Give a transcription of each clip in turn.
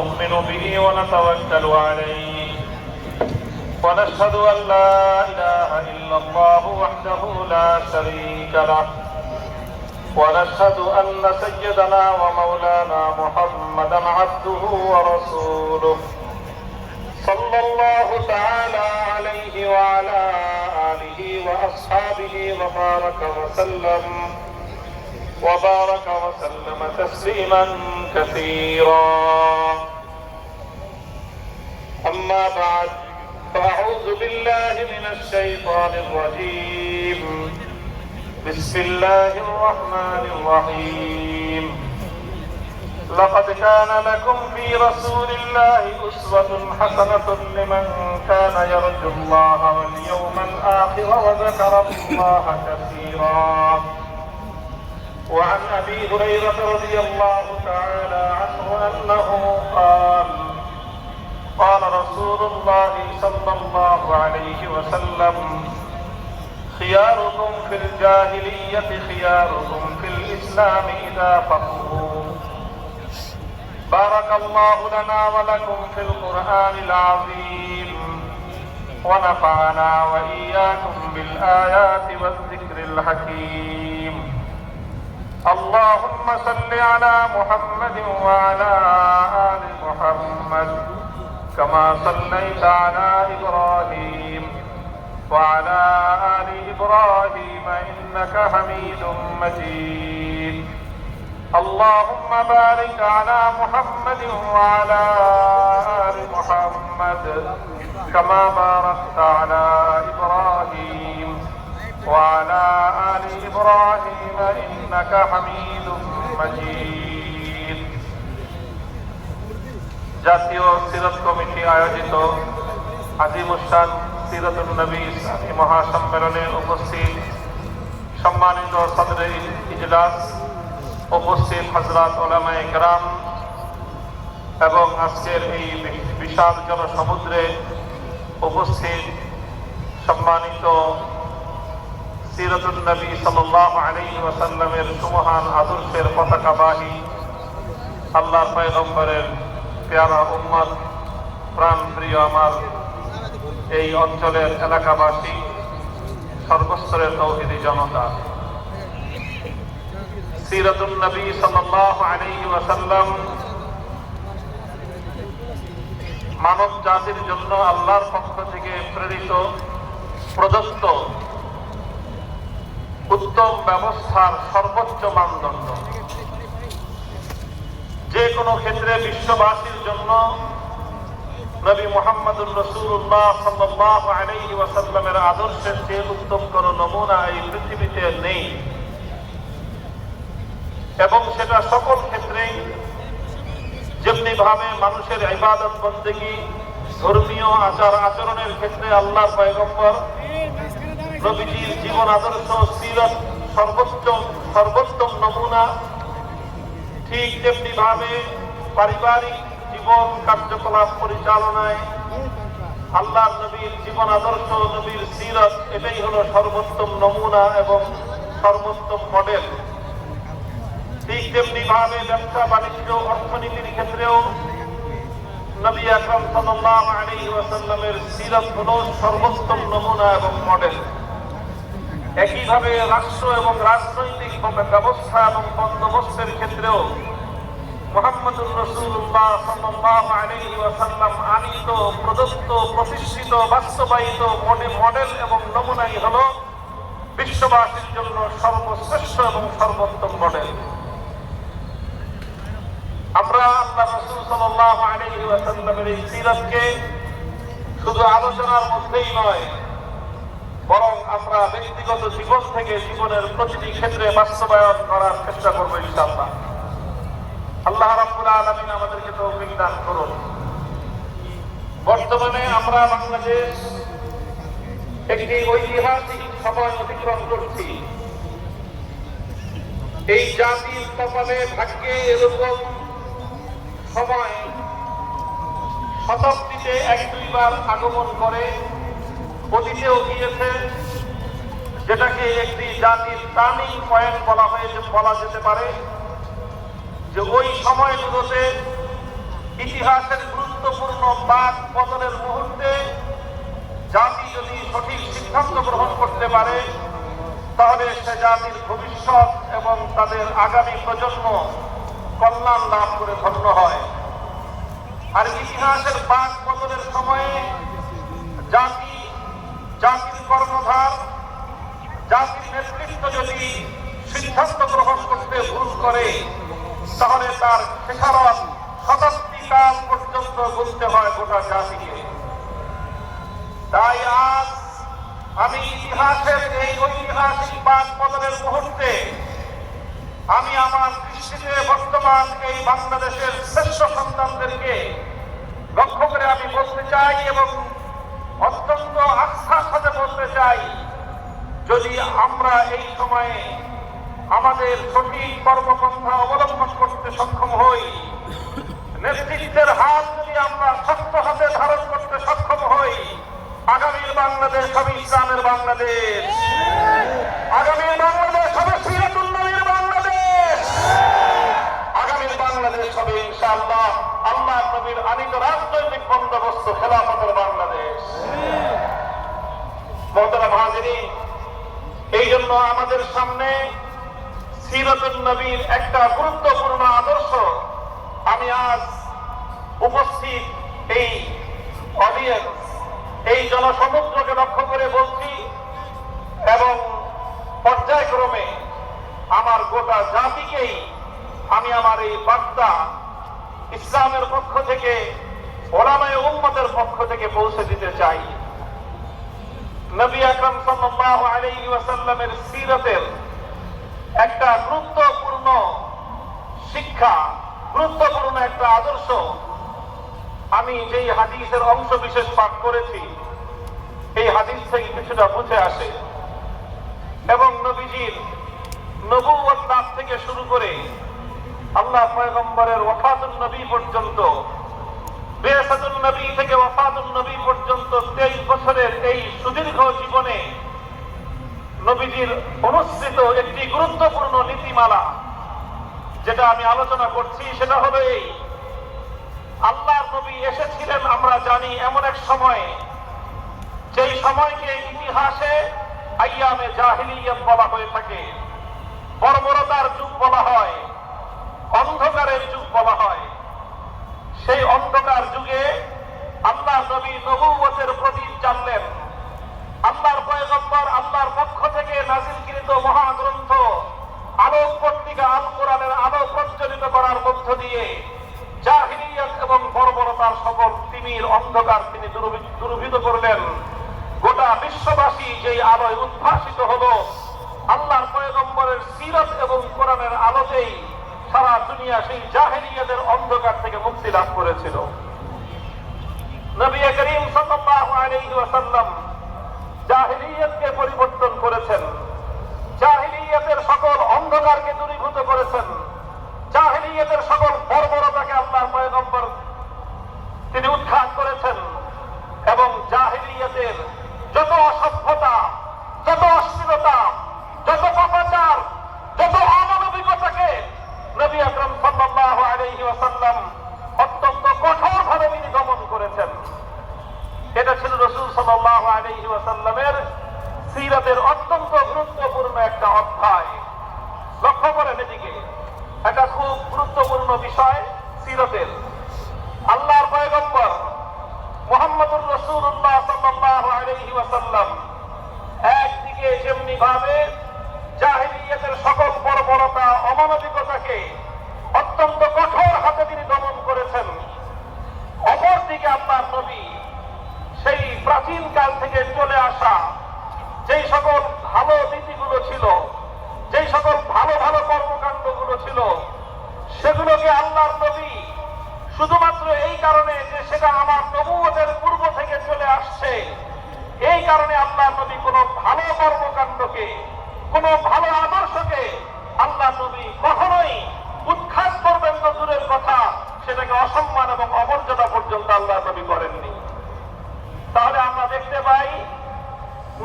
ونؤمن به ونتوكل عليه ونشهد أن لا إله إلا الله وحده لا شريك له ونشهد أن سيدنا ومولانا محمدا عبده ورسوله صلى الله تعالى عليه وعلى آله وأصحابه وبارك وسلم تسليما كثيرا. أما بعد فأعوذ بالله من الشيطان الرجيم. بسم الله الرحمن الرحيم. لقد كان لكم في رسول الله أسوة حسنة لمن كان يرجو الله واليوم الآخر وذكر الله كثيرا. وعن أبي هريرة رضي الله تعالى عنه أنه قال رسول الله صلى الله عليه وسلم: خياركم في الجاهلية خياركم في الإسلام إذا فقهوا. بارك الله لنا ولكم في القرآن العظيم ونفعنا وإياكم بالآيات والذكر الحكيم. اللهم صل على محمد وعلى آل محمد كما صليت على إبراهيم وعلى آل إبراهيم إنك حميد مجيد. اللهم بارك على محمد وعلى آل محمد كما باركت على إبراهيم وعلى آل إبراهيم إنك حميد مجيد. জাতীয় সিরাত কমিটি আয়োজিত আজিমুশান সিরাতুন নবী ইসলামী মহাসম্মেলনে উপস্থিত সম্মানিত সদরে ইজলাস, উপস্থিত হযরত উলামায়ে কেরাম এবং আজকের এই বিশাল জনসমুদ্রে উপস্থিত সম্মানিত সিরাতুন নবী সাল্লাল্লাহু আলাইহি ওয়াসাল্লামের সুমহান আদর্শের পতাকাবাহী আল্লাহর পয়গম্বরের প্যারা উম্মত, প্রাণ প্রিয় আমার এই অঞ্চলের এলাকাবাসী, সর্বস্তরের তৌহিদি জনতা, সিরাতুন নবী সাল্লাল্লাহু আলাইহি ওয়াসাল্লাম মানব জাতির জন্য আল্লাহর পক্ষ থেকে প্রেরিত প্রদত্ত উত্তম ব্যবস্থার সর্বোচ্চ মানদণ্ড। যে কোনো ক্ষেত্রে বিশ্ববাসীর জন্য নবী মুহাম্মদুর রাসূলুল্লাহ সাল্লাল্লাহু আলাইহি ওয়াসাল্লামের আদর্শের চেয়ে উত্তম কোনো নমুনা এই পৃথিবীতে নেই, এবং সেটা সকল ক্ষেত্রেই, যেমনি ভাবে মানুষের ইবাদত বন্দেগী, ধর্মীয় আচার আচরণের ক্ষেত্রে আল্লাহর পয়গম্বর নবীজির জীবন আদর্শ সিরাত সর্বোত্তম নমুনা, ঠিক তেমনি ভাবে পারিবারিক জীবন কার্যকলাপ পরিচালনায় আল্লাহর নবীর জীবন আদর্শ, নবীর সিরাত, এটাই হলো সর্বোত্তম নমুনা এবং সর্বোত্তম মডেল। ঠিক তেমনি ভাবে ব্যবসা বাণিজ্য অর্থনীতির ক্ষেত্রেও নবী আকরাম সাল্লাল্লাহু আলাইহি ওয়াসাল্লামের সিরাত হলো সর্বোত্তম নমুনা এবং মডেল। একইভাবে রাষ্ট্র এবং রাজনৈতিক ব্যবস্থা এবং বন্দোবস্তের ক্ষেত্রেও মুহাম্মদুর রাসূলুল্লাহ সাল্লাল্লাহু আলাইহি ওয়াসাল্লাম আনিত, প্রদত্ত, প্রতিষ্ঠিত, বাস্তবায়িত মডেল এবং নমুনাই হলো বিশ্ববাসীর জন্য সর্বশ্রেষ্ঠ এবং সর্বোত্তম মডেল। আমরা আল্লাহ রাসূল সাল্লাল্লাহু আলাইহি ওয়াসাল্লামের এই সিরাতকে শুধু আলোচনার মধ্যেই নয়, বরং আমরা ব্যক্তিগত জীবন থেকে জীবনের প্রতিটি ক্ষেত্রে বাস্তবায়ন করার চেষ্টা করবো ইনশাআল্লাহ। আল্লাহ রাব্বুল আলামিন আমাদেরকে তৌফিক দান করুন। বর্তমানে আমরা বাংলাদেশ একটি ঐতিহাসিক সময় অতিক্রম করছি। এই জাতির কপালে ভাগ্যে এরকম সময় শতাব্দীতে এক দুইবার আগমন করে, অতীতেও গিয়েছে, যেটাকে একটি জাতির টার্নিং পয়েন্ট বলা যেতে পারে। যে ওই সময়গুলোতে ইতিহাসের গুরুত্বপূর্ণ বাক বদলের মুহূর্তে জাতি যদি সঠিক সিদ্ধান্ত গ্রহণ করতে পারে তাহলে সে জাতির ভবিষ্যৎ এবং তাদের আগামী প্রজন্ম কল্যাণ লাভ করে ধন্য হয়। আর ইতিহাসের বাক বদলের সময়ে জাতির কর্ণধার, জাতির নেতৃত্ব যদি সিদ্ধান্ত গ্রহণ করতে ভুল করে তাহলে তার খেসারত শতাব্দীকাল পর্যন্ত গুনতে হয় গোটা জাতিকে। তাই আজ আমি ইতিহাসের এই ঐতিহাসিক বাক বদলের মুহূর্তে আমি আমার দৃষ্টিতে বর্তমান এই বাংলাদেশের শ্রেষ্ঠ সন্তানদেরকে লক্ষ্য করে আমি বলতে চাই এবং অত্যন্ত আস্থার সাথে বলতে চাই, যদি আমরা এই সময়ে আমাদের সঠিক কর্মপন্থা অবলম্বন করতে সক্ষম হই, নেতৃত্বের হাত যদি আমরা শক্ত হাতে ধারণ করতে সক্ষম হই, আগামীর বাংলাদেশ হবে ইসলামের বাংলাদেশ, আগামীর বাংলাদেশ হবে সিরাতুল নবীর বাংলাদেশ, আগামীর বাংলাদেশ হবে ইনশাআল্লাহ আল্লাহ নবীর আনিত রাজনৈতিক বন্দোবস্ত খেলাফতের বাংলাদেশ। মোহতারাম হাজিরিন, এই জন্য আমাদের সামনে সিরাতুল নবীর একটা গুরুত্বপূর্ণ আদর্শ আমি আজ উপস্থিত এই অডিয়েন্স, এই জনসমুদ্রকে লক্ষ্য করে বলছি এবং পর্যায়ক্রমে আমার গোটা জাতিকেই আমি আমার এই বার্তা ইসলামের পক্ষ থেকে, ওলামায়ে উম্মতের পক্ষ থেকে পৌঁছে দিতে চাই। নবী আকরাম সাল্লাল্লাহু আলাইহি ওয়াসাল্লামের সিরাতের একটা গুরুত্বপূর্ণ শিক্ষা, গুরুত্বপূর্ণ একটা আদর্শ আমি যেই হাদিসের অংশ বিশেষ পাঠ করেছি এই হাদিস থেকে কিছুটা বুঝে আসে এবং নবীজির নবুয়ত লাভ থেকে শুরু করে আল্লাহ পয়গম্বরের ওয়াফাতুন নবী পর্যন্ত, বিআসাতুন নবী থেকে ওয়াফাতুন নবী পর্যন্ত 23 বছরের এই সুদীর্ঘ জীবনে নবীজির অনুসৃত একটি গুরুত্বপূর্ণ নীতিমালা যেটা আমি আলোচনা করছি সেটা হলো এই: আল্লাহর নবী এসেছিলেন আমরা জানি এমন এক সময়ে, যেই সময়কে ইতিহাসে আইয়ামে জাহিলিয়াত বলা হয়ে থাকে, বর্বরতার যুগ বলা হয়, অন্ধকারের যুগ বলা হয়। সেই অন্ধকার যুগে আল্লাহর নবী নবুয়তের প্রদীপ জ্বাললেন। আল্লাহর পয়গম্বর আল্লাহর পক্ষ থেকে নাযিলকৃত মহাগ্রন্থ আলোক পত্রিকা আল কোরআনের আলো প্রজ্বলিত করার মধ্য দিয়ে জাহিলিয়াত এবং বর্বরতার সকল তিমির অন্ধকার তিনি দূরীভূত করলেন। গোটা বিশ্ববাসী যেই আলোয় উদ্ভাসিত হলো, আল্লাহর পয়গম্বরের সিরাত এবং কোরআনের আলোতেই সারা দুনিয়া সেই জাহিলিয়াতের অন্ধকার থেকে মুক্তি লাভ করেছিল। নবী করিম সাল্লাল্লাহু আলাইহি ওয়াসাল্লাম জাহিলিয়াতকে পরিবর্তন করেছেন, জাহিলিয়াতের সকল অন্ধকারকে দূরীভূত করেছেন, জাহিলিয়াতের সকল বর্বরতাকে আল্লাহর পয়গম্বর তিনি উৎখাত করেছেন এবং জাহিলিয়াতের যত অসভ্যতা, যত অশ্লীলতা, যত পাপাচার, যত অমানবিকতাকে নবী আকরাম সাল্লাল্লাহু আলাইহি ওয়াসাল্লাম অত্যন্ত কঠোরভাবে তিনি দমন করেছেন। এটা ছিল রাসূল সাল্লাল্লাহু আলাইহি ওয়াসাল্লামের সিরাতের অত্যন্ত গুরুত্বপূর্ণ একটা অধ্যায়। লক্ষ্য করেন এদিকে, এটা খুব গুরুত্বপূর্ণ বিষয় সিরাতের। আল্লাহর পয়গম্বর মুহাম্মদুর রাসূলুল্লাহ সাল্লাল্লাহু আলাইহি ওয়াসাল্লাম একদিকে যেমনি ভাবে জাহিলিয়াতের সকল বর্বরতা, অমানবিকতাকে অত্যন্ত কঠোর হাতে তিনি দমন করেছেন, অপরদিকে আল্লাহর নবী সেই প্রাচীন কাল থেকে চলে আসা যেই সকল ভালো নীতিগুলো ছিল, যেই সকল ভালো ভালো কর্মকাণ্ডগুলো ছিল, সেগুলোকে আল্লাহর নবী শুধুমাত্র এই কারণে যে সেটা আমার নবুয়তের পূর্ব থেকে চলে আসছে, এই কারণে আল্লাহর নবী কোনো ভালো কর্মকাণ্ডকে, কোনো ভালো আদর্শকে আল্লাহর নবী কখনোই উৎখাত করবেন তো দূরের কথা, সেটাকে অসম্মান এবং অমর্যাদা পর্যন্ত আল্লাহর নবী করেননি। তাহলে আমরা দেখতে পাই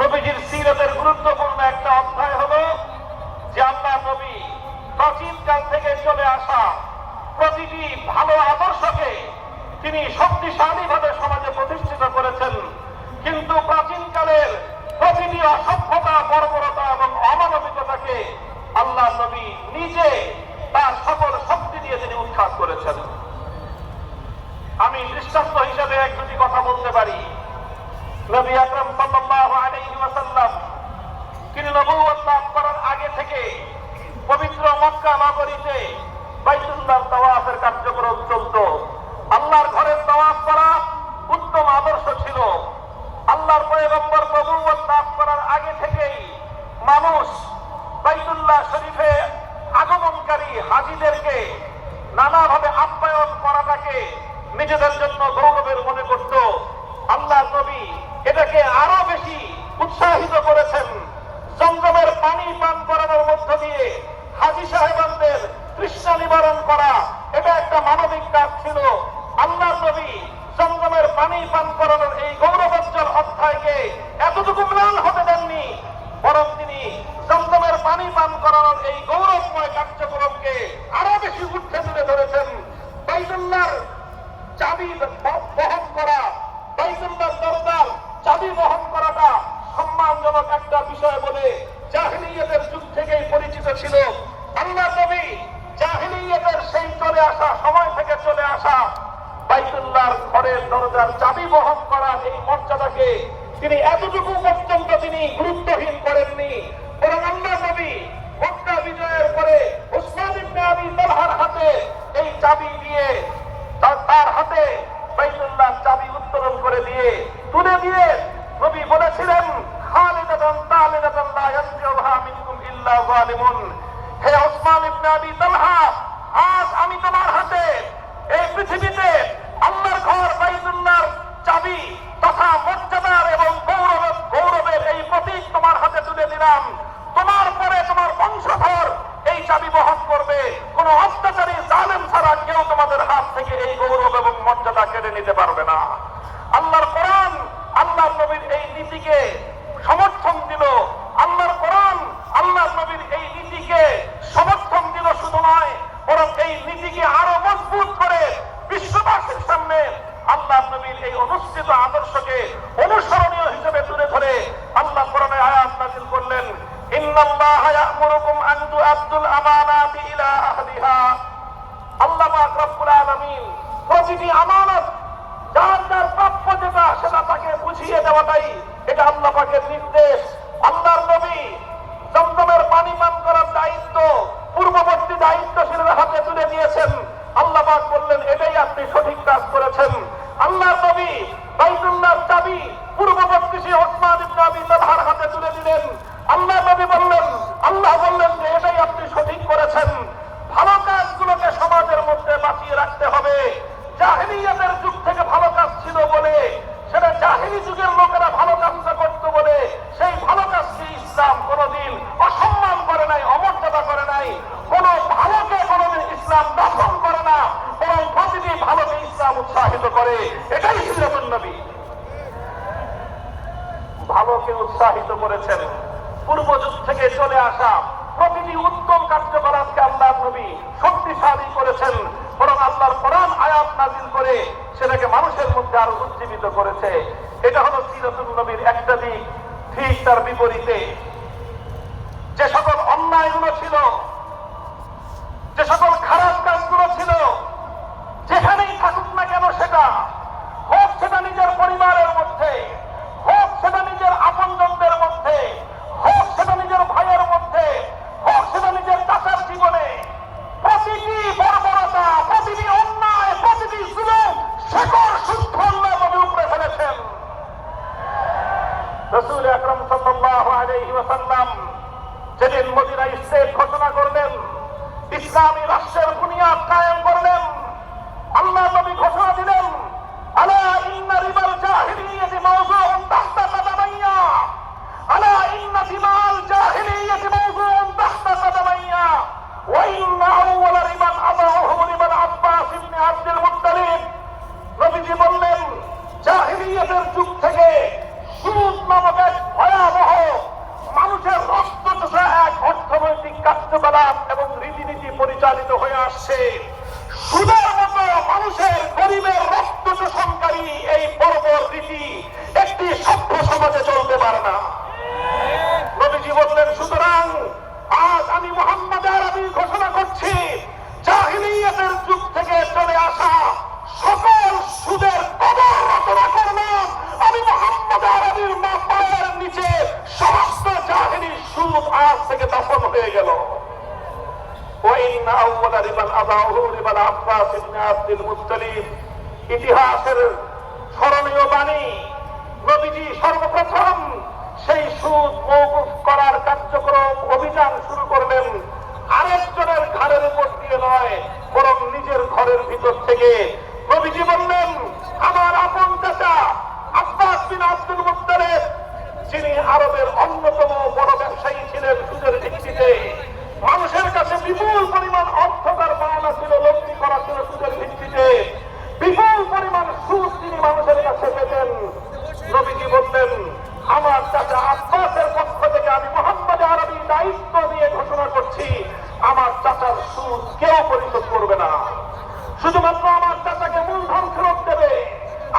নবীজির সিরাতের গুরুত্বপূর্ণ একটা অধ্যায় হলো যে আল্লাহর নবী প্রাচীন কাল থেকে চলে আসা প্রতিটি ভালো আদর্শকে তিনি শক্তিশালীভাবে সমাজে প্রতিষ্ঠিত করেছেন। কিন্তু প্রাচীনকালের প্রতিটি অসভ্যতা, বর্বরতা এবং অমানবিকতাকে আল্লাহ নবী নিজে তার সকল শক্তি দিয়ে তিনি উৎখাত করেছেন। আমি দৃষ্টান্ত হিসেবে এক দুটি কথা বলতে পারি। নবী আকরাম সাল্লাল্লাহু আলাইহি ওয়াসাল্লাম তিনি নবুয়ত লাভ করার আগে থেকে পবিত্র মক্কা নগরীতে বাইতুল্লাহ তাওয়াফের কার্যক্রম চলত। আল্লাহর ঘরের তাওয়াফ করা উত্তম আদর্শ ছিল। আল্লাহর পয়গম্বর নবুয়ত লাভ করার আগে থেকেই মানুষ বাইতুল্লাহ শরীফে আগমনকারী হাজীদেরকে নানাভাবে আপ্যায়ন করাটাকে নিজেদের জন্য গৌরবের মনে করত। আল্লাহ নবী এটাকে আরো বেশি উৎসাহিত করেছেন। জমজমের পানি পান করানোর মধ্য দিয়ে হাজী সাহেবানদের তৃষ্ণা নিবারণ করা এটা একটা মানবিক কাজ ছিল। আল্লাহ নবী জমজমের পানি পান করানোর এই গৌরবোজ্জ্বল অধ্যায়কে এতটুকু ম্লান হতে দেননি, বরং তিনি জমজমের পানি পান করানোর এই গৌরবময় কার্যক্রমকে আরো বেশি উঠে তুলে ধরেছেন। বাইতুল্লাহর চাবি বহন করা, বাইতুল্লাহর দরজার চাবি বহন করাটা সম্মানজনক একটা বিষয় বলে জাহিলিয়াতের যুগ থেকেই পরিচিত ছিল। আল্লাহ নবী জাহিলিয়াতের সেই চলে আসা সময় থেকে চলে আসা বাইতুল্লাহর ঘরের দরজার চাবি বহন করা এই মর্যাদাকে তিনি এতটুকু পর্যন্ত তিনি গুরুত্বহীন করেননি, বরং আল্লাহ নবী মক্কা বিজয়ের পরে উসমান ইবনে আবী তালহার হাতে এই চাবি দিয়ে তার হাতে বাইতুল্লাহর চাবি উত্তোলন করে দিয়ে তুলে দিয়ে নবী বলেছিলেন, খালিদাতান তালিদাতান লা ইয়ানজিউহা মিনকুম ইল্লা যালিমুন। হে উসমান ইবনে আবী তালহা, আজ আমি তোমার হাতে এই পৃথিবীতে আল্লাহর ঘর বাইতুল্লাহর চাবি তথা মর্যাদার এবং গৌরবের এই প্রতীক তোমার হাতে তুলে দিলাম। তোমার পরে তোমার বংশধর এই চাবি বহন করবে। কোন অত্যাচারী জালেম ছাড়া কেউ তোমাদের হাত থেকে এই গৌরব এবং মর্যাদা কেড়ে নিতে পারবে না। আল্লাহর কোরআন আল্লাহর নবীর এই নীতিকে সমর্থন দিল। আল্লাহর কোরআন আল্লাহর নবীর এই নীতিকে সমর্থন দিল শুধু নয়, বরং এই নীতিকে আরো মজবুত করে বিশ্ববাসীর সামনে আল্লাহর নবীর এই অনুষ্ঠিত আদর্শকে অনুসরণীয় হিসেবে তুলে ধরে আল্লাহ কোরআনে আয়াত নাযিল করলেন, ইন্নাল্লাহা ইয়া'মুরুকুম আন তু'আদ্দুল আমানাতি ইলা আহলিহা। আল্লাহ পাক রব্বুল আলামিন প্রতিটি আমানত যার যার প্রাপ্য যেটা সেটা তাকে বুঝিয়ে দেওয়াটাই এটা আল্লাহ পাকের নির্দেশ। আল্লাহর নবী জমজমের পানি পান করার দায়িত্ব পূর্ববর্তী দায়িত্বশীলের হাতে তুলে দিয়েছেন। আল্লাহ পাক বললেন, এটাই আপনি সঠিক কাজ করেছেন। আল্লাহর নবী বাইতুল্লাহর চাবি পূর্ববর্তী উসমান ইবনে আবী তালহার হাতে তুলে দিলেন। আল্লাহ নবী বললেন, আল্লাহ বললেন যে এটাই আপনি সঠিক করেছেন। ভালো কাজগুলোকে সমাজের মধ্যে বাঁচিয়ে রাখতে হবে। জাহিলিয়াতের যুগ থেকে ভালো কাজ ছিল বলে, সেটা জাহিলি যুগের লোকেরা ভালো কাজটা করত বলে সেই ভালো কাজকে ইসলাম কোনদিন অসম্মান করে নাই, অমর্যাদা করে নাই। কোন ভালোকে কোনদিন ইসলাম দফন করে না, বরং প্রতিটি ভালোকে ইসলাম উৎসাহিত করে। এটাই সিরাতুন নবী। ভালোকে উৎসাহিত করেছেন। পূর্ব যুগ থেকে চলে আসা প্রতিটি উত্তম কার্যকলাপকে আল্লাহ নবী শক্তিশালী করেছেন, বরং আল্লাহর কোরআন আয়াত নাযিল করে সেটাকে মানুষের মধ্যে আরো উজ্জীবিত করেছে। এটা হলো সিরাতুন নবীর একটা দিক। ঠিক তার বিপরীতে যে সকল অন্যায়গুলো ছিল, যে সকল খারাপ কাজগুলো ছিল, যেখানেই থাকুক না কেন, সেটা হোক সেটা নিজের পরিবারের মধ্যে, হোক সেটা নিজের আপনজনদের মধ্যে, হোক সেটা নিজের ভাইয়ের মধ্যে, হোক সেটা নিজের চাচার জীবনে, প্রতিটি বর্বরতা, প্রতিটি অন্যায়, প্রতিটি জুলুম শেকড় শুদ্ধ আল্লাহ নবী উপরে ফেলেছেন। রাসূল আকরাম সাল্লাল্লাহু আলাইহি ওয়াসাল্লাম যেদিন মদিনায় ইসলাম ঘোষণা করলেন, ইসলামী রাষ্ট্রের বুনিয়াদ কায়েম করলেন, আল্লাহ নবী ঘোষণা না। নবীজি বললেন, সুতরাং আজ আমি মুহাম্মদ আরবি ঘোষণা করছি, জাহিলিয়াতের যুগ থেকে চলে আসা সকল সুদের কবর রচনা করলাম আমি মুহাম্মদ আরবির পায়ের নিচে। সমস্ত জাহিলি সুদ আজ থেকে দাফন হয়ে গেল। ইতিহাসের স্মরণীয় বাণী, নবীজি সর্বপ্রথম সেই সুদ মওকুফ করার কার্যক্রম অভিযান শুরু করলেন আরেকজনের ঘরের উপর দিয়ে নয়, বরং নিজের ঘরের ভিতর থেকে। নবীজি বললেন, আমার আপন চাচা আব্বাস বিন আব্দুল মুত্তালিব, যিনি আরবের অন্যতম বড় ব্যবসায়ী ছিলেন সুদের ভিত্তিতে, মানুষের কাছে বিপুল পরিমাণ অর্থ তার পাওনা ছিল, লগ্নি করা ছিল সুদের ভিত্তিতে, বিপুল পরিমাণ সুদ তিনি মানুষের কাছে পেতেন। নবীজি বললেন, আমার চাচা আব্বাসের পক্ষ থেকে আমি মুহাম্মদ আরবি দায়িত্ব দিয়ে ঘোষণা করছি, আমার চাচার সুদ কেউ পরিশোধ করবে না। শুধুমাত্র আমার চাচাকে মূলধন ফেরত দেবে,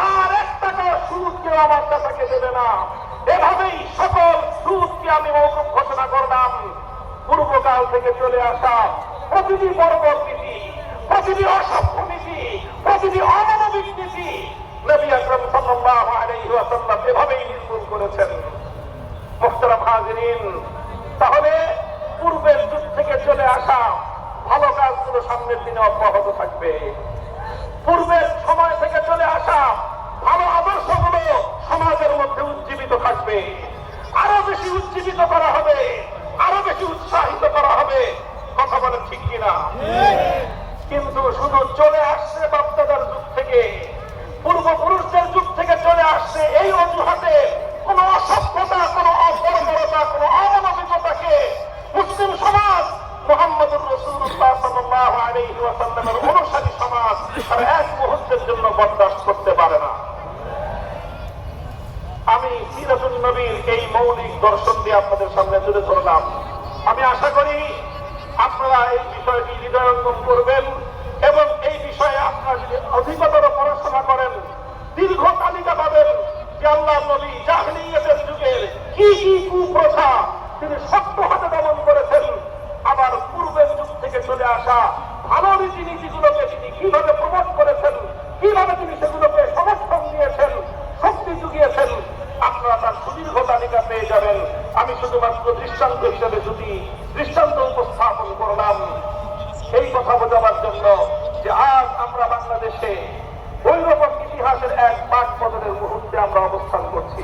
আর 1 টাকা সুদ কেউ আমার চাচাকে দেবে না। এভাবেই সকল সুদকে আমি মওকুফ ঘোষণা করলাম। পূর্বকাল থেকে চলে আসা প্রতিটি বর্বর নীতি, প্রতিটি অসভ্য নীতি, প্রতিটি অমানবিক নীতি নবী আকরাম সাল্লাল্লাহু আলাইহি ওয়াসাল্লাম এভাবেই নির্মূল করেছেন। মুহতারাম হাজিরিন, তাহলে পূর্বের যুগ থেকে চলে আসা ভালো কাজগুলো সামনের দিনে অব্যাহত থাকবে। পূর্বের সময় থেকে চলে আসা ভালো আদর্শগুলো সমাজের মধ্যে উজ্জীবিত থাকবে, আরো বেশি উজ্জীবিত করা হবে, আরো বেশি উৎসাহিত করা হবে। কথা বলেন ঠিক কিনা? কিন্তু শুধু চলে আসছে বাপদাদার যুগ থেকে, পূর্বপুরুষদের যুগ থেকে চলে আসছে এই অজুহাতে কোন অসভ্যতা, কোন অপরতা, কোন অমানবিকতাকে মুসলিম সমাজ মুহাম্মদুর রাসূলুল্লাহ সাল্লাল্লাহু আলাইহি ওয়াসাল্লামের অনুসারী সমাজ আর এক মুহূর্তের জন্য বরদাস্ত করতে পারে না। আমি সিরাতুন নবীর এই মৌলিক দর্শন দিয়ে আপনাদের সামনে তুলে ধরলাম। আমি আশা করি আপনারা এই বিষয়টি হৃদয়ঙ্গম করবেন এবং এই বিষয়ে আপনারা যদি অধিকতর পড়াশোনা করেন, দীর্ঘ তালিকা পাবেন যে আল্লাহর নবী জাহিলিয়াতের যুগের কি কি কুপ্রথা তিনি শক্ত হাতে দমন করেছেন, আবার পূর্বের যুগ থেকে চলে আসা ভালো রীতিনীতিগুলোকে তিনি কিভাবে প্রমোট করেছেন, কিভাবে তিনি সেগুলোকে সমর্থন দিয়েছেন, শক্তি জুগিয়েছেন। আপনারা তার সুদীর্ঘ তালিকা পেয়ে যাবেন। আমি শুধুমাত্র দৃষ্টান্ত হিসেবে যদি দৃষ্টান্ত উপস্থাপন করলাম এই কথা বোঝাবার জন্য যে আজ আমরা বাংলাদেশে ওইরকম ইতিহাসের এক পাঠ বদলের মুহূর্তে আমরা অবস্থান করছি।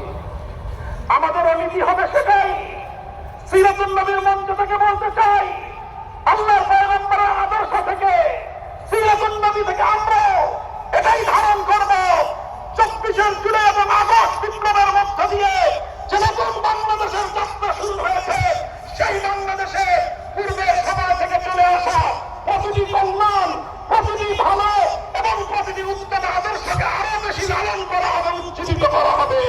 আমাদের নীতি হবে সেটাই। সিরাতুন নবীর মঞ্চ থেকে বলতে চাই, আল্লাহর পয়গম্বরের আদর্শ থেকে, সিরাতুন নবী থেকে আমরা এটাই ধারণ করব। 24 জুলাই এবং আগস্ট বিপ্লবের মধ্য দিয়ে যে নতুন বাংলাদেশের যাত্রা শুরু হয়েছে, সেই বাংলাদেশে পূর্বের সমাজ থেকে চলে আসা প্রতিটি কল্যাণ, প্রতিটি ভালো এবং প্রতিটি উত্তম আদর্শকে আরো বেশি লালন করা হবে, উজ্জীবিত করা হবে।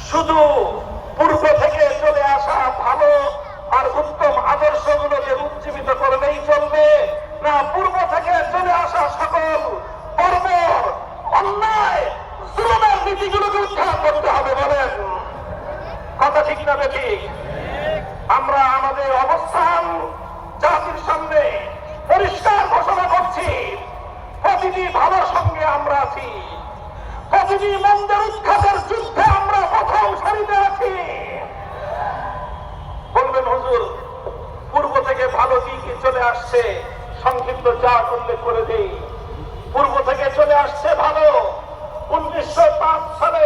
শুধু পূর্ব থেকে চলে আসা ভালো আর উত্তম আদর্শগুলোকে উজ্জীবিত করলেই চলবে না, পূর্ব থেকে চলে আসা সকল বর্বর অন্যায় জুলুমের নীতিগুলোকে উদ্ধার করতে হবে। বলেন কথা ঠিক না বেঠিক? আমরা আমাদের অবস্থান জাতির সামনে পরিষ্কার ঘোষণা করছি, প্রতিটি ভালোর সঙ্গে আমরা আছি, প্রতিটি মন্দের উৎখাতের যুদ্ধে আমরা প্রথম সারিতে আছি। বলবেন হুজুর, পূর্ব থেকে ভালো কি কি চলে আসছে, সংক্ষিপ্ত যা উল্লেখ করে দেই। পূর্ব থেকে চলে আসছে ভালো। 1905 সালে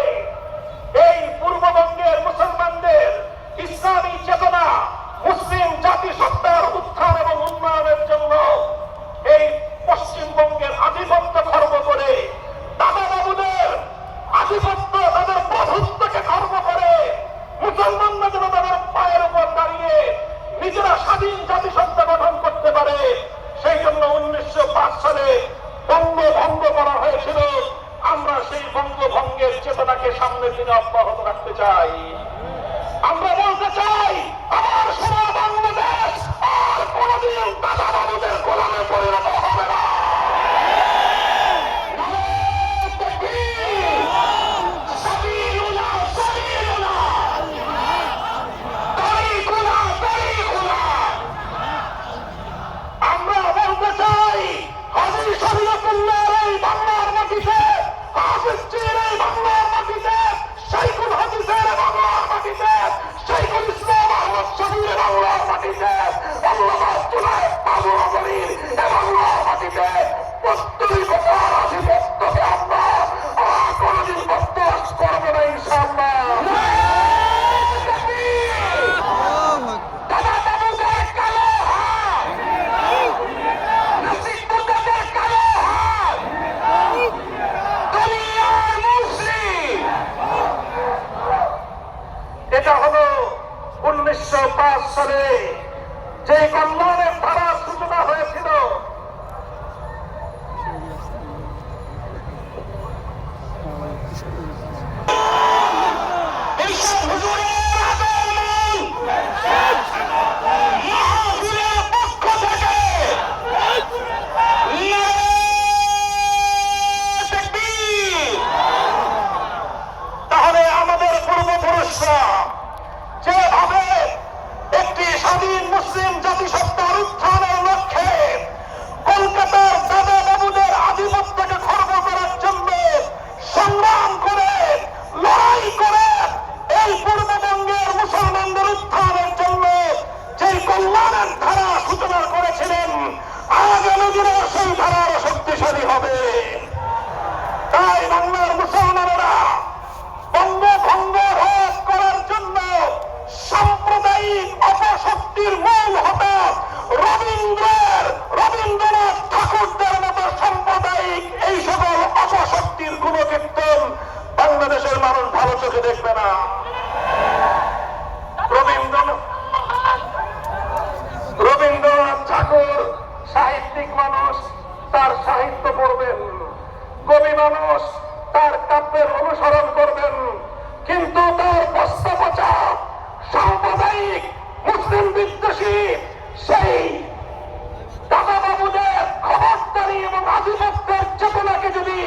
এই পূর্ববঙ্গের মুসলমানদের ইসলামী চেতনা, মুসলিম জাতিসত্তার উত্থান এবং উন্নয়নের জন্য এই পশ্চিমবঙ্গের আধিপত্য খর্ব করে, দাদা বাবুদের আধিপত্য, তাদের প্রভুত্বকে খর্ব করে মুসলমানরা যেন তাদের পায়ের উপর দাঁড়িয়ে নিজেরা স্বাধীন জাতিসত্তা গঠন করতে পারে, সেই জন্য 1905 সালে আধিপত্যকে আমরা কোনদিন বরদাস্ত করবো না ইনশাআল্লাহ। এটা হলো 1905 সালে যে কল্যাণের ধারার সূচনা হয়েছিল। তাহলে আমাদের পূর্বপুরুষরা যেভাবে একটি স্বাধীন মুসলিম জাতিসত্তার উত্থানের লক্ষ্যে কলকাতার দাদা বাবুদের আধিপত্যকে খর্ব করার জন্য সংগ্রাম করে লড়াই করে এই পূর্ববঙ্গের মুসলমানদের উত্থানের জন্য যে কল্যাণের ধারা সূচনা করেছিলেন, আগামী দিনে সেই ধারা শক্তিশালী হবে। তাই বাংলার মুসলমানেরা বঙ্গভঙ্গ রোধ করার জন্য সাম্প্রদায়িক অপশক্তির মূল হতা রবীন্দ্রনাথ ঠাকুরদের মতো সাম্প্রদায়িক এই সকল অপশক্তির গুণকীর্তন বাংলাদেশের মানুষ ভালো চোখে দেখবে না। রবীন্দ্রনাথ ঠাকুর সাহিত্যিক মানুষ, তার সাহিত্য পড়বেন, কবি মানুষ, তার কাব্যের অনুসরণ করবেন, কিন্তু তার বস্তাপচা সাম্প্রদায়িক মুসলিম বিদ্বেষী সেই দাদা বাবুদের খবরদারি এবং আধিপত্যের চেতনাকে যদি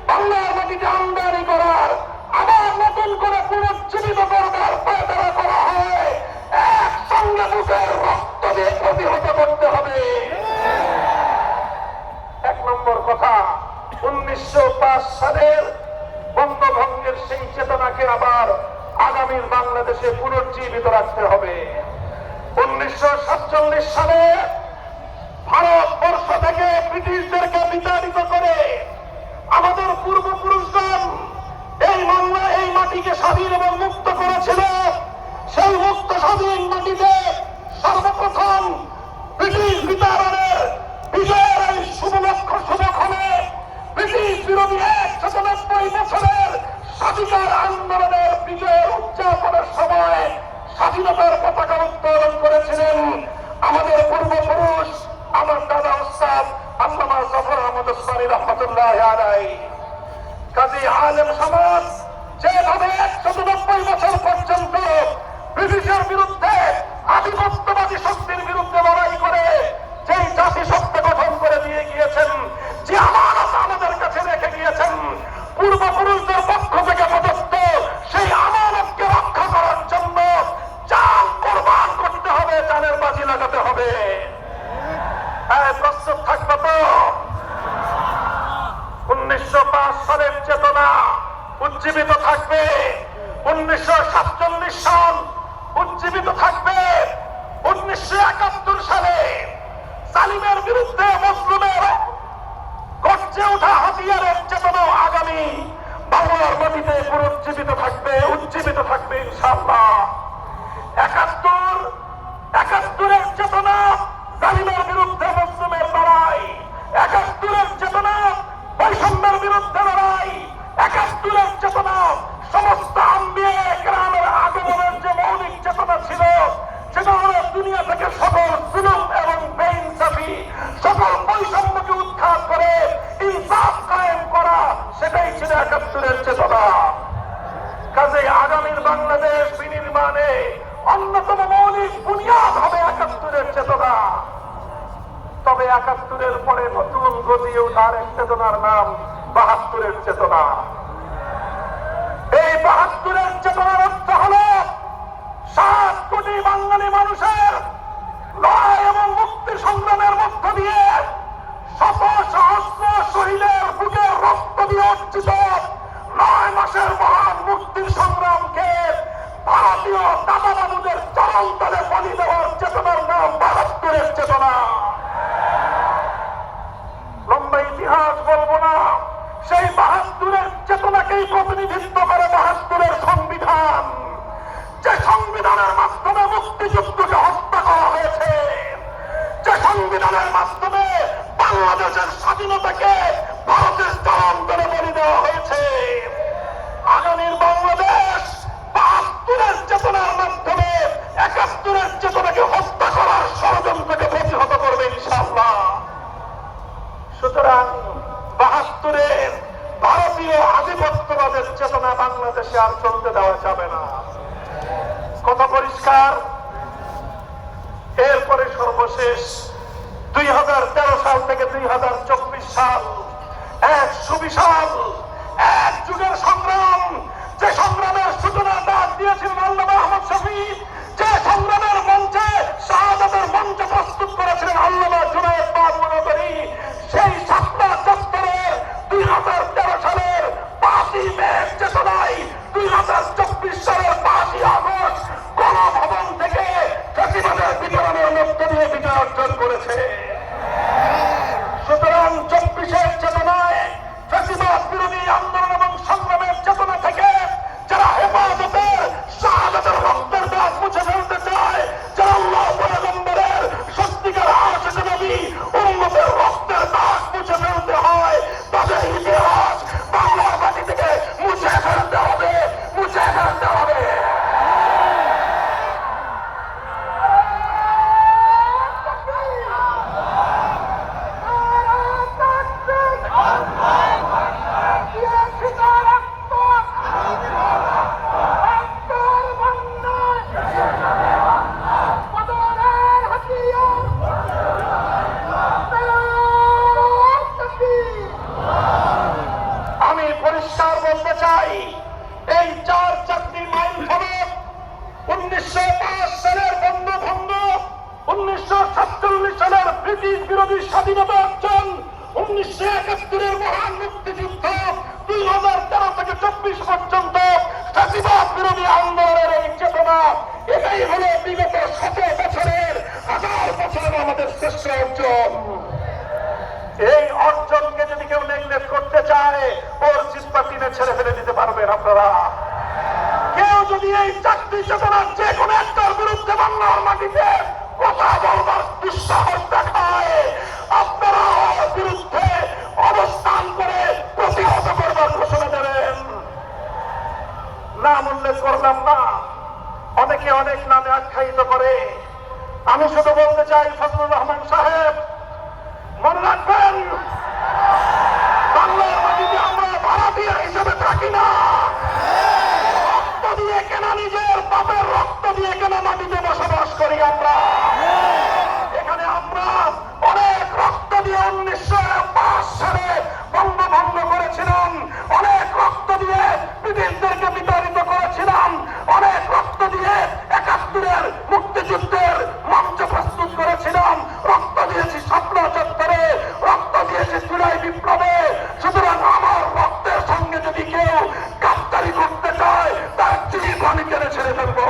বাংলার মাটিতে আমদানি করার, আবার নতুন করে পুনর্জীবিত করবার পায়তারা করা হয়, একসঙ্গে বুকের রক্ত দিয়ে প্রতিহত করতে হবে। 1 নম্বর কথা, 1905 সালের বঙ্গভঙ্গের সেই চেতনাকে আবার আগামীর বাংলাদেশে পুনর্জীবিত রাখতে হবে। 1947 সালে ভারতবর্ষ থেকে ব্রিটিশদেরকে বিতাড়িত করে আমাদের পূর্বপুরুষগণ এই বাংলা, এই মাটিকে স্বাধীন এবং মুক্ত করেছিল। সেই মুক্ত স্বাধীন মাটিতে সর্বপ্রথম ব্রিটিশ বিতাড়নের বিজয়ের এই শুভক্ষণে ব্রিটিশ বিরোধী 190 বছরের স্বাধিকার আন্দোলনের বিজয়ের উদযাপনের সময় স্বাধীনতার পতাকা উত্তোলন করেছিলেন আমাদের পূর্বপুরুষ, আমার দাদা ওস্তাদ আল্লামা জাফর আহমদ আসমানী রহমাতুল্লাহ আলাইহি। কাজী আলেম সমাজ যেভাবে 190 বছর পর্যন্ত ব্রিটিশের বিরুদ্ধে, আধিপত্যবাদী শক্তির বিরুদ্ধে লড়াই করে যেই জাতিসত্তা গঠন করে দিয়ে গিয়েছেন, যে আমানত আমাদের কাছে রেখে গিয়েছেন পূর্বপুরুষদের পক্ষ থেকে প্রদত্ত, সেই আমানতকে রক্ষা করার জন্য জান কোরবান করতে হবে, জানের বাজি লাগাতে হবে। প্রস্তুত থাকবে তো? 1905 সালের চেতনা উজ্জীবিত থাকবে, 1947 সাল উজ্জীবিত থাকবে, 1971 সালে জালিমের বিরুদ্ধে মুসলিমের গর্জে ওঠা হাতিয়ারের চেতনাও আগামী বাংলার মাটিতে পুনর্জীবিত থাকবে, উজ্জীবিত থাকবে ইনশাআল্লাহ। 71-এর চেতনা জালিমের বিরুদ্ধে মুসলিমের লড়াই, 71-এর চেতনা বৈষম্যের বিরুদ্ধে লড়াই, 71-এর চেতনা সমস্ত আম্বিয়া কেরামের আগমনের যে মৌলিক চেতনা ছিল, সেটা হলো দুনিয়া থেকে সকল জুলুম এবং বেইনসাফি, সকল বৈষম্যকে উৎখাত করে ইনসাফ কায়েম করা, সেটাই ছিল 71-এর চেতনা। কাজেই আগামীর বাংলাদেশ বিনির্মাণে অন্যতম মৌলিক বুনিয়াদ হবে 71-এর চেতনা। তবে 71-এর পরে নতুন গজিয়ে ওঠার এক চেতনার নাম 72-এর চেতনা। এই 72-এর চেতনার অর্থ হল 7 কোটি বাঙালি মানুষের লড়াই এবং মুক্তি সংগ্রামের মধ্য দিয়ে শত সহস্র শহীদের বুকের রক্ত দিয়ে অর্জিত 9 মাসের মহান মুক্তির সংগ্রামকে ভারতীয় দাদা বাবুদের চরম তলে বলি দেওয়ার চেতনার নাম 72-এর চেতনা। লম্বা ইতিহাস প্রতিনিধিত্ব করে ৭২-এর সংবিধান, যে সংবিধানের মাধ্যমে মুক্তিযুদ্ধকে হত্যা করা হয়েছে, যে সংবিধানের মাধ্যমে বাংলাদেশের স্বাধীনতাকে ভারতের চরম করে বলি দেওয়া হয়েছে। আগামীর বাংলাদেশ ৭২-এর চেতনার মাধ্যমে ৭১-এর চেতনাকে হত্যা করার ষড়যন্ত্রকে প্রতিহত করবে ইনশাআল্লাহ। সুতরাং ৭২-এর ভারতীয় আধিপত্যবাদের চেতনা বাংলাদেশে আর চলতে দেওয়া যাবে না। কথা পরিষ্কার। এরপরে সর্বশেষ ২০১৩ সাল থেকে ২০২৪ সাল এক সুবিশাল এক যুগের সংগ্রাম, যে সংগ্রামের সূচনা ডাক দিয়েছিলেন আল্লামা আহমদ শফী, যে সংগ্রামের মঞ্চে শাহাদাতের মঞ্চ প্রস্তুত করেছিলেন আল্লামা জুনায়েদ বাবুনগরী, সেই শাপলা চত্বরের ২০১৩ সালের ৫ই মে চেতনায় ২০২৪ সালের ৫ই আগস্ট গণভবন থেকে ফ্যাসিবাদের বিতরণের মধ্য দিয়ে বিজয় অর্জন করেছে। সুতরাং ২৪-এর চেতনায় ফ্যাসিবাদ বিরোধী আন্দোলন এবং সংগ্রামের চেতনা থেকে যারা হেফাজতের শাহাদাতের রক্তের দাগ মুছে ফেলতে চায়, যারা আল্লাহ পয়গম্বরের সত্যিকার আশিক নবী উম্মতের রক্তের দাগ মুছে ফেলতে হয়, তাদের ইতিহাস বাংলার মাটি থেকে মুছে ফেলতে হবে, মুছে ফেলতে হবে। আমি পরিষ্কার বলতে চাই, এই ৪ চারটি মাইল ফলক ১৯০৫ সালের বঙ্গভঙ্গ, ১৯৪৭ সালের ব্রিটিশ বিরোধী স্বাধীনতা অর্জন, ১৯৭১-এর মহান মুক্তিযুদ্ধ, ২০১৩ থেকে ২৪ পর্যন্ত ফ্যাসিবাদ বিরোধী আন্দোলনের এই চেতনা, এটাই হলো বিগত ১৭ বছরের ১০০০ বছরের আমাদের শ্রেষ্ঠ অর্জন। এই অর্জনকে যদি কেউ নেগলেক্ট করতে চায়, ওর জিম্মা টিনে ছেড়ে ফেলে দিতে পারবেন আপনারা। কেউ যদি এই চাকরি চেতনার যে কোনো একটার বিরুদ্ধে বাংলার মাটিতে কথা বলবার দুঃসাহস দেখায়, আপনারা ওর বিরুদ্ধে অবস্থান করে প্রতিহত করবার ঘোষণা দেবেন। নাম উল্লেখ করলাম না, অনেকে অনেক নামে আখ্যায়িত করে। আমি শুধু বলতে চাই, ফজলুর রহমান সাহেব, মনে রাখবেন, বাংলার মাটিতে আমরা ভাড়াটিয়া হিসেবে থাকি না। রক্ত দিয়ে কেনা, নিজের বাপের রক্ত দিয়ে কেনা মাটিতে বসবাস করি আমরা। এখানে আমরা অনেক রক্ত দিয়ে ১৯০৫ সালে বঙ্গভঙ্গ করেছিলাম, অনেক রক্ত দিয়ে ব্রিটিশদেরকে বিতাড়িত করেছিলাম, অনেক রক্ত দিয়ে ৭১-এর মুক্তিযুদ্ধের মঞ্চ প্রস্তুত করেছিলাম, রক্ত দিয়েছি শাপলা চত্বরে, রক্ত দিয়েছি জুলাই বিপ্লবে। সুতরাং আমার রক্তের সঙ্গে যদি কেউ গাদ্দারি করতে চায়, তার জীব আমি কেড়ে ছেড়ে ফেলবো।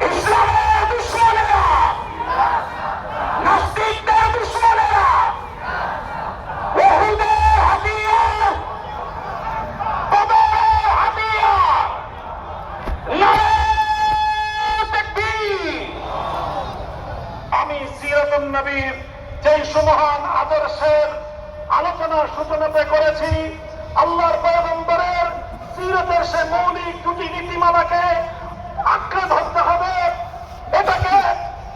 ইসলামের দুশ্মনেরা, নাস্তিকদের দুশ্মনেরা, বহুদের হাতিয়ার, কবরের হাতিয়ার, নারে তাকবীর। আমি সিরাতুন নবীর যেই সুমহান আদর্শের আলোচনার সূচনাতে করেছি, আল্লাহর পয়গম্বরের সিরাতের সে মৌলিক দুটি নীতিমালাকে আঁকড়ে ধরতে হবে, এটাকে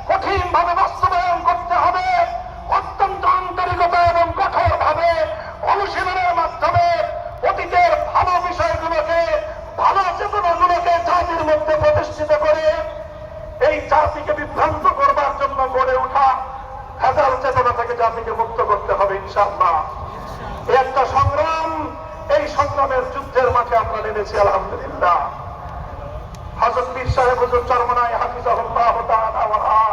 কঠিনভাবে বাস্তবায়ন করতে হবে, অত্যন্ত আন্তরিকতা এবং কঠোরভাবে অনুশীলনের মাধ্যমে অতীতের ভালো বিষয়গুলোকে, ভালো চেতনাগুলোকে জাতির মধ্যে প্রতিষ্ঠিত করে এই জাতিকে বিভ্রান্ত করবার জন্য গড়ে ওঠা ভেজাল চেতনা থেকে জাতিকে মুক্ত করতে হবে ইনশাআল্লাহ। একটা সংগ্রাম, এই সংগ্রামের যুদ্ধের মাঠে আমরা নেমেছি আলহামদুলিল্লাহ। হযরত পীর সাহেব হুজুর চরমনাই হাফিজাহুল্লাহ তাআলা ওয়া রাহা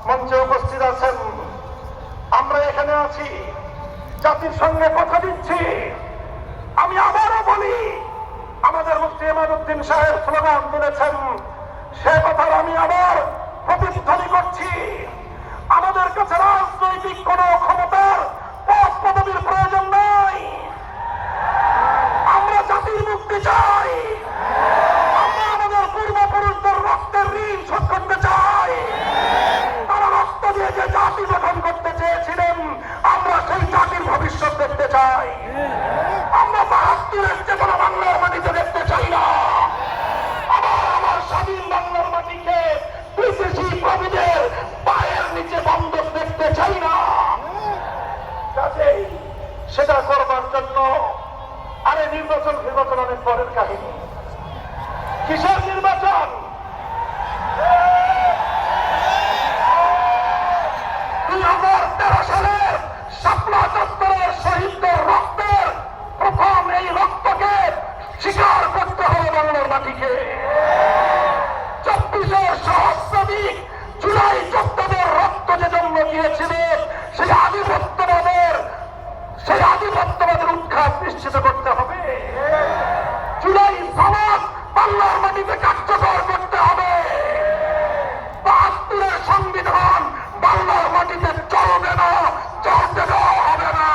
মঞ্চে উপস্থিত আছেন। আমরা এখানে আছি, জাতির সঙ্গে কথা দিচ্ছি। আমি আবারও বলি, আমাদের মুফতি ইমাদউদ্দিন সাহেব স্লোগান তুলেছেন, সে কথার আমি আবার প্রতিধ্বনি করছি, আমাদের কাছে রাজনৈতিক কোন ক্ষমতার পদ পদবীর প্রয়োজন নাই। আমরা জাতির মুক্তি চাই, আমরা আমাদের পূর্বপুরুষদের রক্তের ঋণ শোধ করতে চাই। তারা রক্ত দিয়ে যে জাতি গঠন করতে চেয়েছিলেন, আমরা সেই জাতির ভবিষ্যৎ দেখতে চাই। আমরা ৭২-এর চেতনা বাংলার মাটিতে দেখতে চাই না। আবার আমার স্বাধীন বাংলার মাটিকে বিদেশি প্রভুদের পায়ের নিচে বন্ধক দেখতে চাই না। কাজেই সেটা করবার জন্য আরে নির্বাচন অনেক পরের কাহিনী। কিসের নির্বাচন? ২০১৩ সালের শাপলা চত্বরের শহীদদের রক্তের প্রথম এই রক্তকে স্বীকার করতে হবে বাংলার মাটিকে। ২৪-এর সহস্রাধিক জুলাই যোদ্ধাদের রক্ত যে জন্ম দিয়েছিল, সেই আধিপত্যবাদের উৎখাত নিশ্চিত করতে হবে। জুলাই সনদ বাংলার মাটিতে কার্যকর করতে হবে। ৭২-এর সংবিধান বাংলার মাটিতে চলবে না, চলতে দেওয়া হবে না।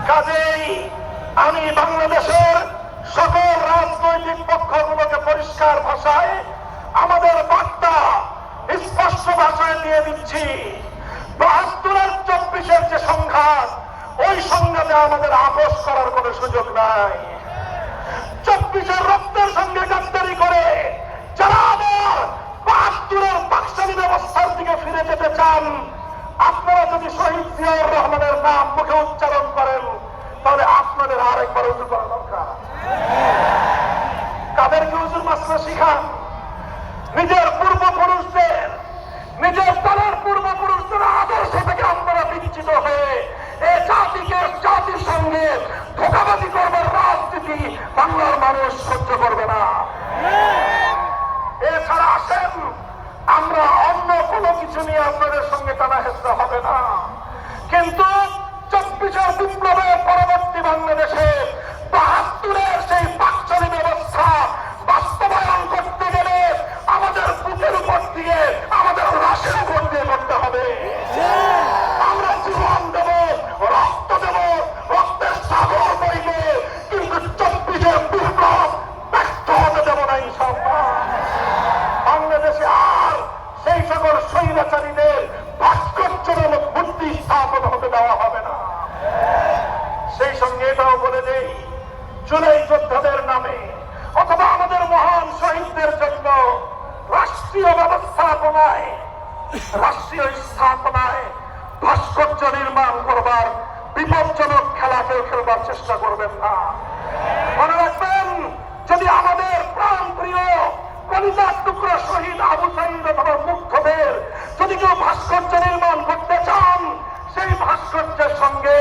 কাজেই আমি বাংলাদেশের সকল রাজনৈতিক পক্ষগুলোকে পরিষ্কার ভাষায় আমাদের বার্তা স্পষ্ট ভাষায় দিয়ে দিচ্ছি। ৭২-এর ২৪-এর যে সংঘাত, ওই সংঘাতে আমাদের আপোষ করার কোন সুযোগ নাই। ২৪-এর রক্তের সঙ্গে গাদ্দারি করে যারা আবার ৭২-এর বাকশালী ব্যবস্থার দিকে ফিরে যেতে চান, আপনারা যদি শহীদ জিয়াউর রহমানের নাম মুখে উচ্চারণ করেন, তাহলে আপনাদের আরেকবার উজু করা দরকার। কাদেরকে উজুর মাসলা শিখান? নিজের পূর্বপুরুষদের, নিজের দলের পূর্বপুরুষদের আদর্শ থেকে আপনারা বিচ্ছিত হয়ে এই জাতির সঙ্গে ধোঁকাবাজি করবার রাজনীতি বাংলার মানুষ সহ্য করবে না। এছাড়া আসেন, আমরা অন্য কোনো কিছু নিয়ে আপনাদের সঙ্গে টানা হেঁচড়া হবে না, কিন্তু ২৪-এর বিপ্লবের পরবর্তী বাংলাদেশে ৭২-এর সেই বাকশালী ব্যবস্থা বাস্তবায়ন করতে গেলে আমাদের বুকের উপর দিয়ে, আমাদের লাশের উপর দিয়ে করতে হবে। আমরা জীবন দেব, রক্ত দেব, রক্তের সাগর বইব, কিন্তু ২৪-এর বিপ্লব ব্যর্থ হতে দেব না ইনশাআল্লাহ। বাংলাদেশে আর সেই সকল স্বৈরাচারীদের ভাস্কর্যজনক বুদ্ধি স্থাপন হতে দেওয়া হবে না। সেই সঙ্গে এটাও বলে দেই, জুলাই যোদ্ধাদের নামে অথবা আমাদের মহান শহীদদের জন্য রাষ্ট্রীয় স্থাপনায় ভাস্কর্য নির্মাণ করবার বিপজ্জনক খেলা কেউ খেলবার চেষ্টা করবেন না। মনে রাখবেন, যদি আমাদের প্রাণ প্রিয় কলিজার টুকরা শহীদ আবু সাঈদ অথবা মুগ্ধদের যদি কেউ ভাস্কর্য নির্মাণ করতে চান, সেই ভাস্কর্যের সঙ্গে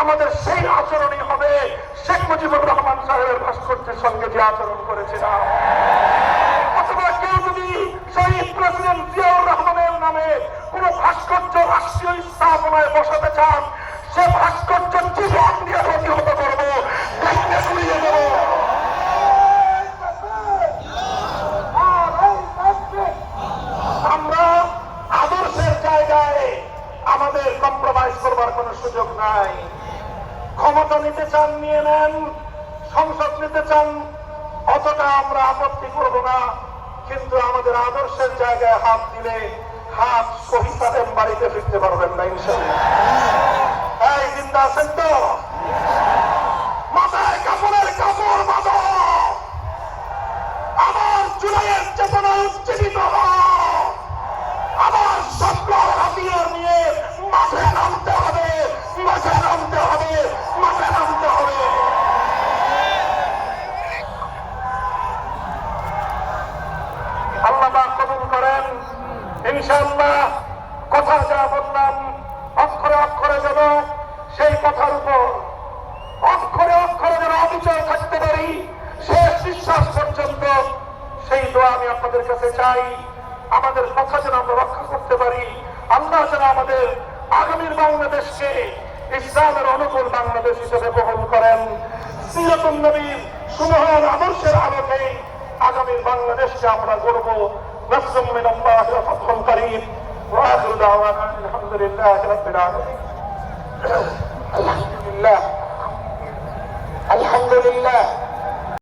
আমাদের সেই আচরণই হবে শেখ মুজিবুর রহমান সাহেবের ভাস্কর্যের সঙ্গে যে আচরণ করেছিলাম। অথবা কেউ যদি শহীদ প্রেসিডেন্ট জিয়াউর রহমানের নামে কোন ভাস্কর্য রাষ্ট্রীয় স্থাপনায় বসাতে চান, সে ভাস্কর্য জীবন দিয়ে প্রতিহত করবো, দেখতে ঘুরিয়ে দেব। আমরা আদর্শের জায়গায় আমাদের কম্প্রোমাইজ করবার কোন সুযোগ নাই। ক্ষমতা নিতে চান নিয়ে নেন, সংসদ নিতে চান, অতটা আমরা আপত্তি করব না, কিন্তু আমাদের আদর্শের জায়গায় হাত দিলে হাত শহীদ সাহেব বাড়িতে ফিরতে পারবেন না ইনশাআল্লাহ। এই চিন্তা আছেন তো? মাথায় কাপড়ের কাপড় বাঁধো, আবার জুলাইয়ের চেতনা উজ্জীবিত হও, আবার সবগুলো হাতিয়ার নিয়ে মাঠে নামতে হবে, মাঠে নামতে হবে, মাঠে নামতে হবে। আল্লাহ পাক কবুল করেন ইনশাআল্লাহ। কথা যা বললাম অক্ষরে অক্ষরে যেন সেই কথার উপর অক্ষরে অক্ষরে যেন অবিচল থাকতে পারি শেষ নিঃশ্বাস পর্যন্ত, সেই দোয়া আমি আপনাদের কাছে চাই। আমাদের কথা যেন আমরা রক্ষা করতে পারি, আল্লাহ যেন আমাদের আগামীর বাংলাদেশকে ইসলামের অনুকূল বাংলাদেশ হিসেবে গ্রহণ করেন। সিরাতুন নবীর সুমহান আদর্শের আলোকে আগামীর বাংলাদেশকে আমরা গড়ব। নাসরুম মিনাল্লাহি ওয়া ফাতহুন কারীম ওয়া আখিরু দাওয়ানা আলহামদুলিল্লাহি রাব্বিল আলামিন। আলহামদুলিল্লাহ